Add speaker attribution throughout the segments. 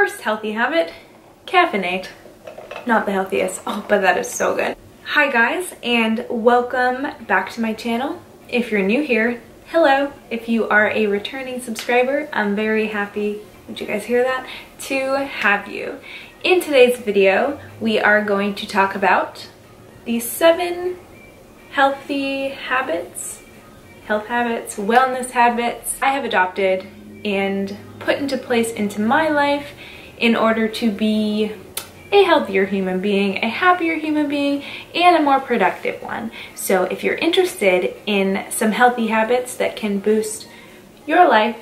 Speaker 1: first healthy habit, caffeinate. Not the healthiest, oh, but that is so good. Hi guys, and welcome back to my channel. If you're new here, hello. If you are a returning subscriber, I'm very happy, did you guys hear that, to have you. In today's video, we are going to talk about the 7 healthy habits, health habits, wellness habits I have adopted and put into place into my life in order to be a healthier human being, a happier human being, and a more productive one. So if you're interested in some healthy habits that can boost your life,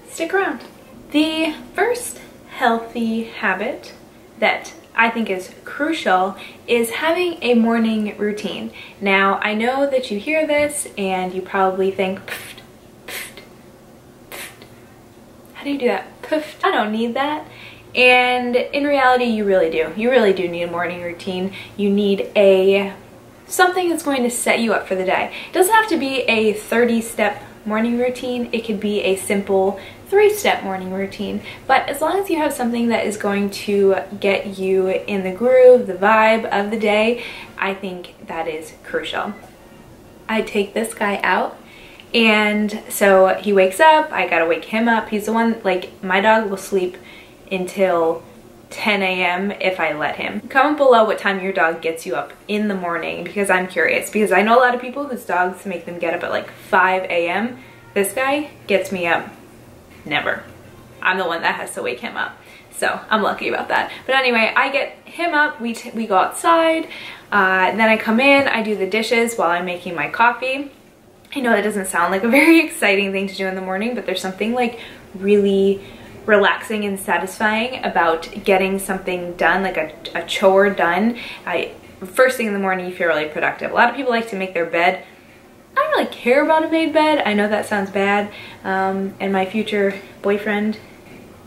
Speaker 1: stick around. The first healthy habit that I think is crucial is having a morning routine. Now, I know that you hear this and you probably think, pfft, pfft, pfft. How do you do that? Pfft. I don't need that. And in reality, you really do. You really do need a morning routine. You need something that's going to set you up for the day. It doesn't have to be a 30-step morning routine. It could be a simple 3-step morning routine. But as long as you have something that is going to get you in the groove, the vibe of the day, I think that is crucial. I take this guy out, and so he wakes up, I gotta wake him up. He's the one, like, my dog will sleep until 10 a.m. if I let him. Comment below what time your dog gets you up in the morning, because I'm curious, because I know a lot of people whose dogs make them get up at like 5 a.m. This guy gets me up never. I'm the one that has to wake him up, so I'm lucky about that. But anyway, I get him up, we go outside, then I come in, I do the dishes while I'm making my coffee. I know that doesn't sound like a very exciting thing to do in the morning, but there's something like really relaxing and satisfying about getting something done, like a chore done. First thing in the morning, you feel really productive. A lot of people like to make their bed. I don't really care about a made bed. I know that sounds bad, and my future boyfriend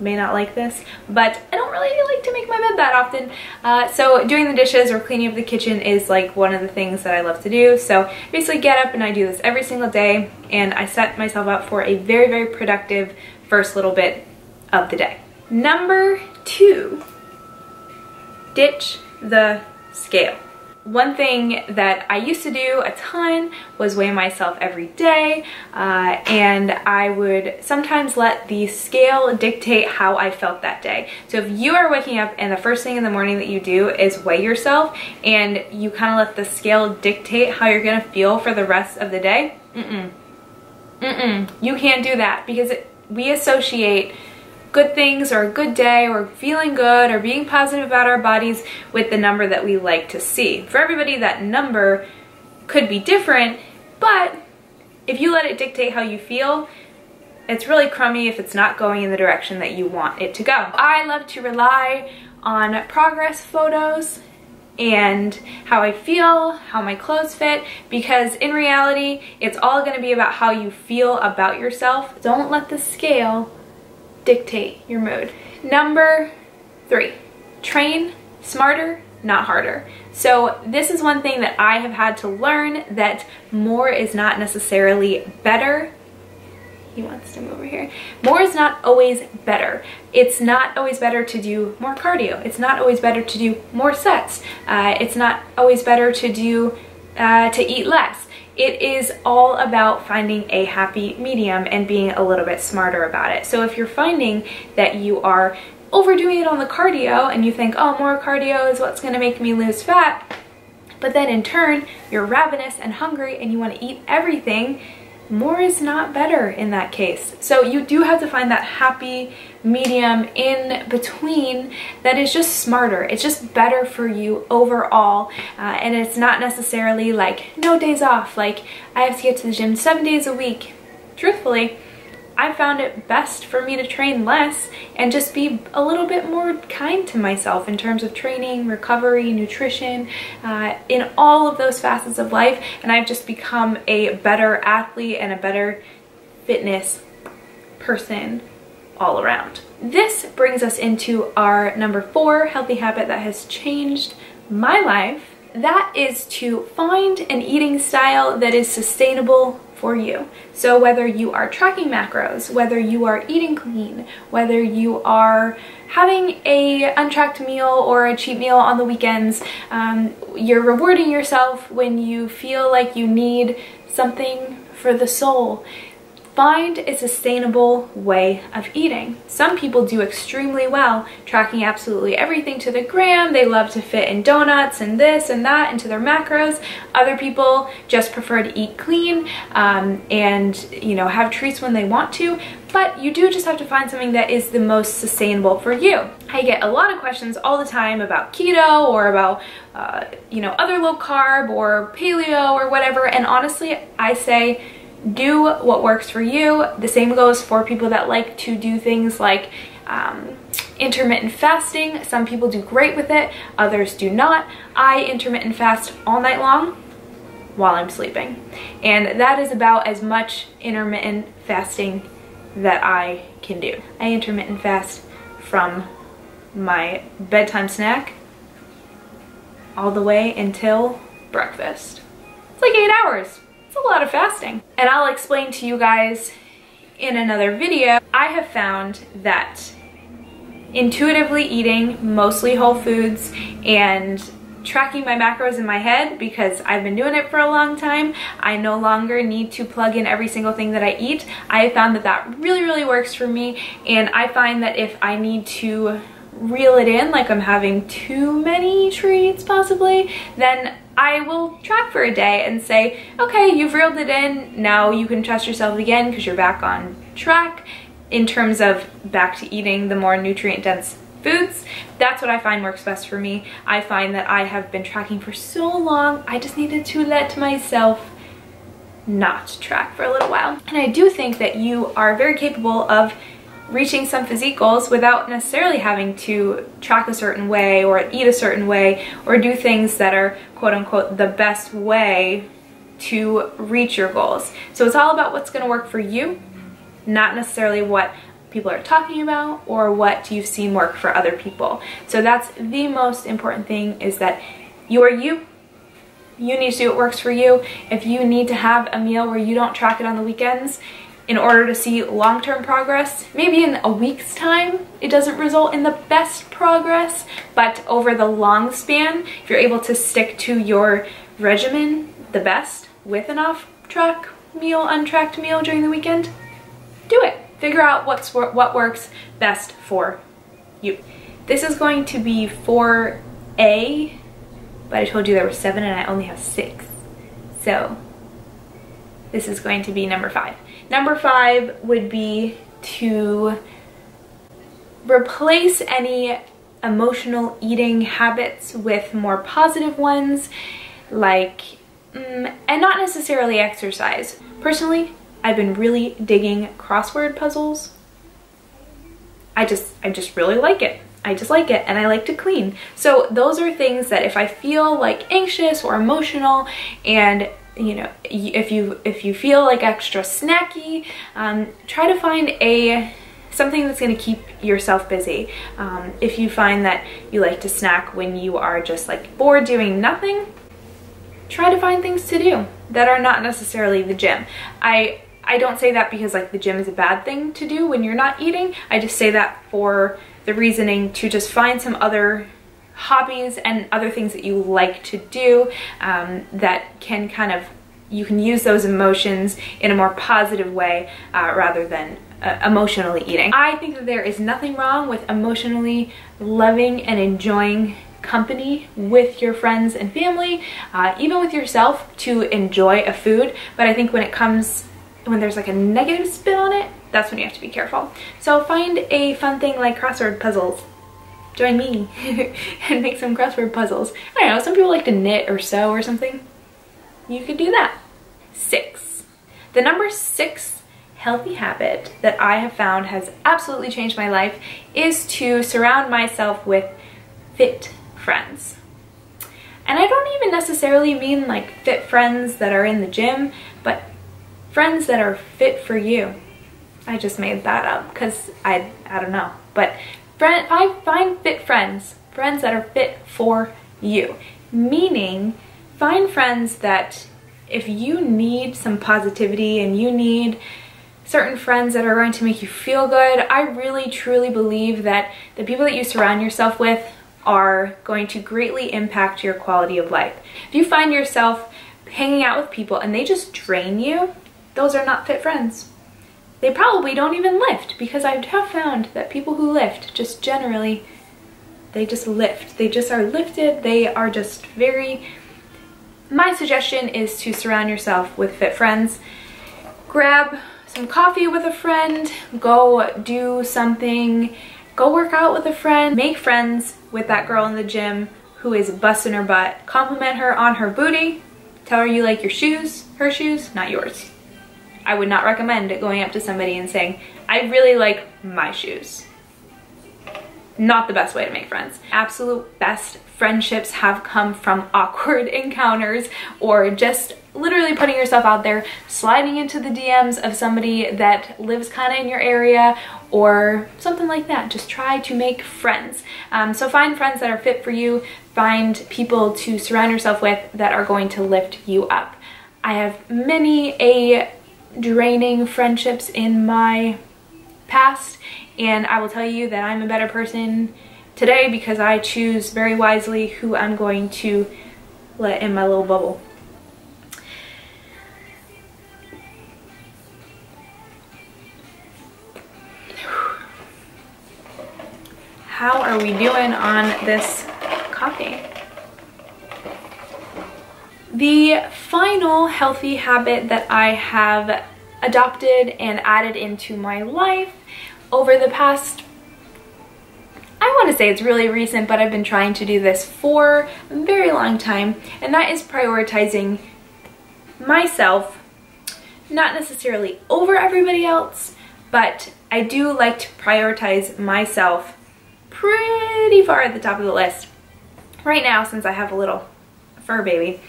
Speaker 1: may not like this, but I don't really like to make my bed that often. So doing the dishes or cleaning up the kitchen is like one of the things that I love to do. So basically get up and I do this every single day, and I set myself up for a very, very productive first little bit of the day. Number 2, ditch the scale. One thing that I used to do a ton was weigh myself every day, and I would sometimes let the scale dictate how I felt that day. So if you are waking up and the first thing in the morning that you do is weigh yourself, and you kind of let the scale dictate how you're gonna feel for the rest of the day, you can't do that, because we associate good things or a good day or feeling good or being positive about our bodies with the number that we like to see. For everybody, that number could be different, but if you let it dictate how you feel, it's really crummy if it's not going in the direction that you want it to go. I love to rely on progress photos and how I feel, how my clothes fit, because in reality, it's all going to be about how you feel about yourself. Don't let the scale dictate your mood. Number 3, train smarter, not harder. So this is one thing that I have had to learn, that more is not necessarily better. He wants to move over here. More is not always better. It's not always better to do more cardio. It's not always better to do more sets. It's not always better to do to eat less. It is all about finding a happy medium and being a little bit smarter about it. So if you're finding that you are overdoing it on the cardio and you think, oh, more cardio is what's gonna make me lose fat, but then in turn, you're ravenous and hungry and you wanna eat everything, more is not better in that case. So you do have to find that happy medium in between that is just smarter. It's just better for you overall, and it's not necessarily like no days off, like I have to get to the gym 7 days a week. Truthfully, I found it best for me to train less and just be a little bit more kind to myself in terms of training, recovery, nutrition, in all of those facets of life, and I've just become a better athlete and a better fitness person all around. This brings us into our number 4 healthy habit that has changed my life. That is to find an eating style that is sustainable for you. So whether you are tracking macros, whether you are eating clean, whether you are having a untracked meal or a cheat meal on the weekends, you're rewarding yourself when you feel like you need something for the soul. Find a sustainable way of eating. Some people do extremely well tracking absolutely everything to the gram. They love to fit in donuts and this and that into their macros. Other people just prefer to eat clean and, you know, have treats when they want to. But you do just have to find something that is the most sustainable for you. I get a lot of questions all the time about keto or about, you know, other low carb or paleo or whatever. And honestly, I say, do what works for you. The same goes for people that like to do things like intermittent fasting. Some people do great with it, others do not. I intermittent fast all night long while I'm sleeping. And that is about as much intermittent fasting that I can do. I intermittent fast from my bedtime snack all the way until breakfast. It's like 8 hours. It's a lot of fasting. And I'll explain to you guys in another video. I have found that intuitively eating mostly whole foods and tracking my macros in my head, because I've been doing it for a long time, I no longer need to plug in every single thing that I eat. I have found that that really works for me, and I find that if I need to reel it in, like I'm having too many treats possibly, then I will track for a day and say, okay, you've reeled it in, now you can trust yourself again because you're back on track in terms of back to eating the more nutrient-dense foods. That's what I find works best for me. I find that I have been tracking for so long, I just needed to let myself not track for a little while. And I do think that you are very capable of reaching some physique goals without necessarily having to track a certain way or eat a certain way or do things that are quote-unquote the best way to reach your goals. So it's all about what's going to work for you, not necessarily what people are talking about or what you've seen work for other people. So that's the most important thing, is that you are you. You need to do what works for you. If you need to have a meal where you don't track it on the weekends, in order to see long-term progress, maybe in a week's time, it doesn't result in the best progress, but over the long span, if you're able to stick to your regimen the best with an off-track meal, untracked meal during the weekend, do it. Figure out what works best for you. This is going to be 4A, but I told you there were 7 and I only have 6. So this is going to be number 5. Number 5 would be to replace any emotional eating habits with more positive ones, like, and not necessarily exercise. Personally, I've been really digging crossword puzzles. I just really like it. I just like it, and I like to clean. So those are things that if I feel like anxious or emotional, and you know, if you feel like extra snacky, try to find something that's going to keep yourself busy. If you find that you like to snack when you are just like bored doing nothing, try to find things to do that are not necessarily the gym. I don't say that because like the gym is a bad thing to do when you're not eating. I just say that for the reasoning to just find some other hobbies and other things that you like to do that can kind of, you can use those emotions in a more positive way rather than emotionally eating. I think that there is nothing wrong with emotionally loving and enjoying company with your friends and family, even with yourself, to enjoy a food. But I think when there's like a negative spin on it, that's when you have to be careful. So find a fun thing like crossword puzzles. Join me and make some crossword puzzles. I don't know, some people like to knit or sew or something. You could do that. 6. The number 6 healthy habit that I have found has absolutely changed my life is to surround myself with fit friends. And I don't even necessarily mean like fit friends that are in the gym, but friends that are fit for you. I just made that up because I don't know. But find fit friends that are fit for you. Meaning, find friends that if you need some positivity and you need certain friends that are going to make you feel good, I really truly believe that the people that you surround yourself with are going to greatly impact your quality of life. If you find yourself hanging out with people and they just drain you, those are not fit friends. They probably don't even lift, because I have found that people who lift just generally, they just lift. They just are lifted. They are just very... My suggestion is to surround yourself with fit friends. Grab some coffee with a friend, go do something, go work out with a friend, make friends with that girl in the gym who is busting her butt. Compliment her on her booty, tell her you like your shoes, her shoes, not yours. I would not recommend going up to somebody and saying, I really like my shoes. Not the best way to make friends. Absolute best friendships have come from awkward encounters, or just literally putting yourself out there, sliding into the DMs of somebody that lives kind of in your area or something like that. Just try to make friends. So find friends that are fit for you. Find people to surround yourself with that are going to lift you up. I have many draining friendships in my past, and I will tell you that I'm a better person today because I choose very wisely who I'm going to let in my little bubble. How are we doing on this coffee? The final healthy habit that I have adopted and added into my life over the past, I want to say it's really recent, but I've been trying to do this for a very long time, and that is prioritizing myself, not necessarily over everybody else, but I do like to prioritize myself pretty far at the top of the list. Right now, since I have a little fur baby,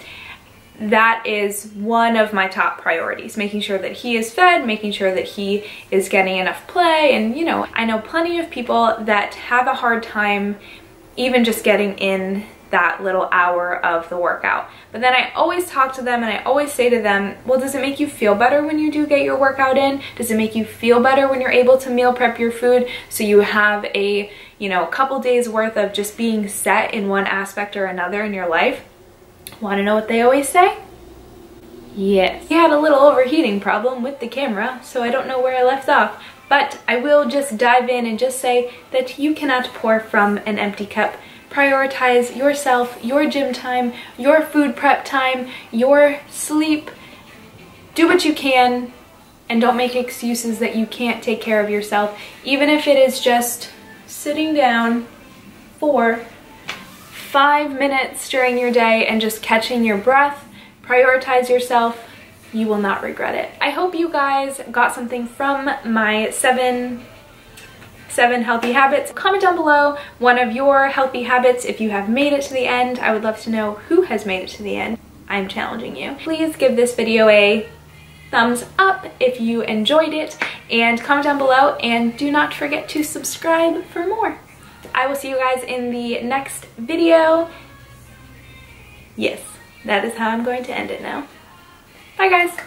Speaker 1: that is one of my top priorities, making sure that he is fed, making sure that he is getting enough play. And you know, I know plenty of people that have a hard time even just getting in that little hour of the workout. But then I always talk to them and I always say to them, well, does it make you feel better when you do get your workout in? Does it make you feel better when you're able to meal prep your food so you have a, you know, couple days worth of just being set in one aspect or another in your life? Want to know what they always say? Yes. We had a little overheating problem with the camera, so I don't know where I left off, but I will just dive in and just say that you cannot pour from an empty cup. Prioritize yourself, your gym time, your food prep time, your sleep. Do what you can, and don't make excuses that you can't take care of yourself, even if it is just sitting down for 5 minutes during your day and just catching your breath. Prioritize yourself. You will not regret it. I hope you guys got something from my seven healthy habits. Comment down below one of your healthy habits if you have made it to the end. I would love to know who has made it to the end. I'm challenging you. Please give this video a thumbs up if you enjoyed it, and comment down below, and do not forget to subscribe for more. I will see you guys in the next video. Yes, that is how I'm going to end it now. Bye guys.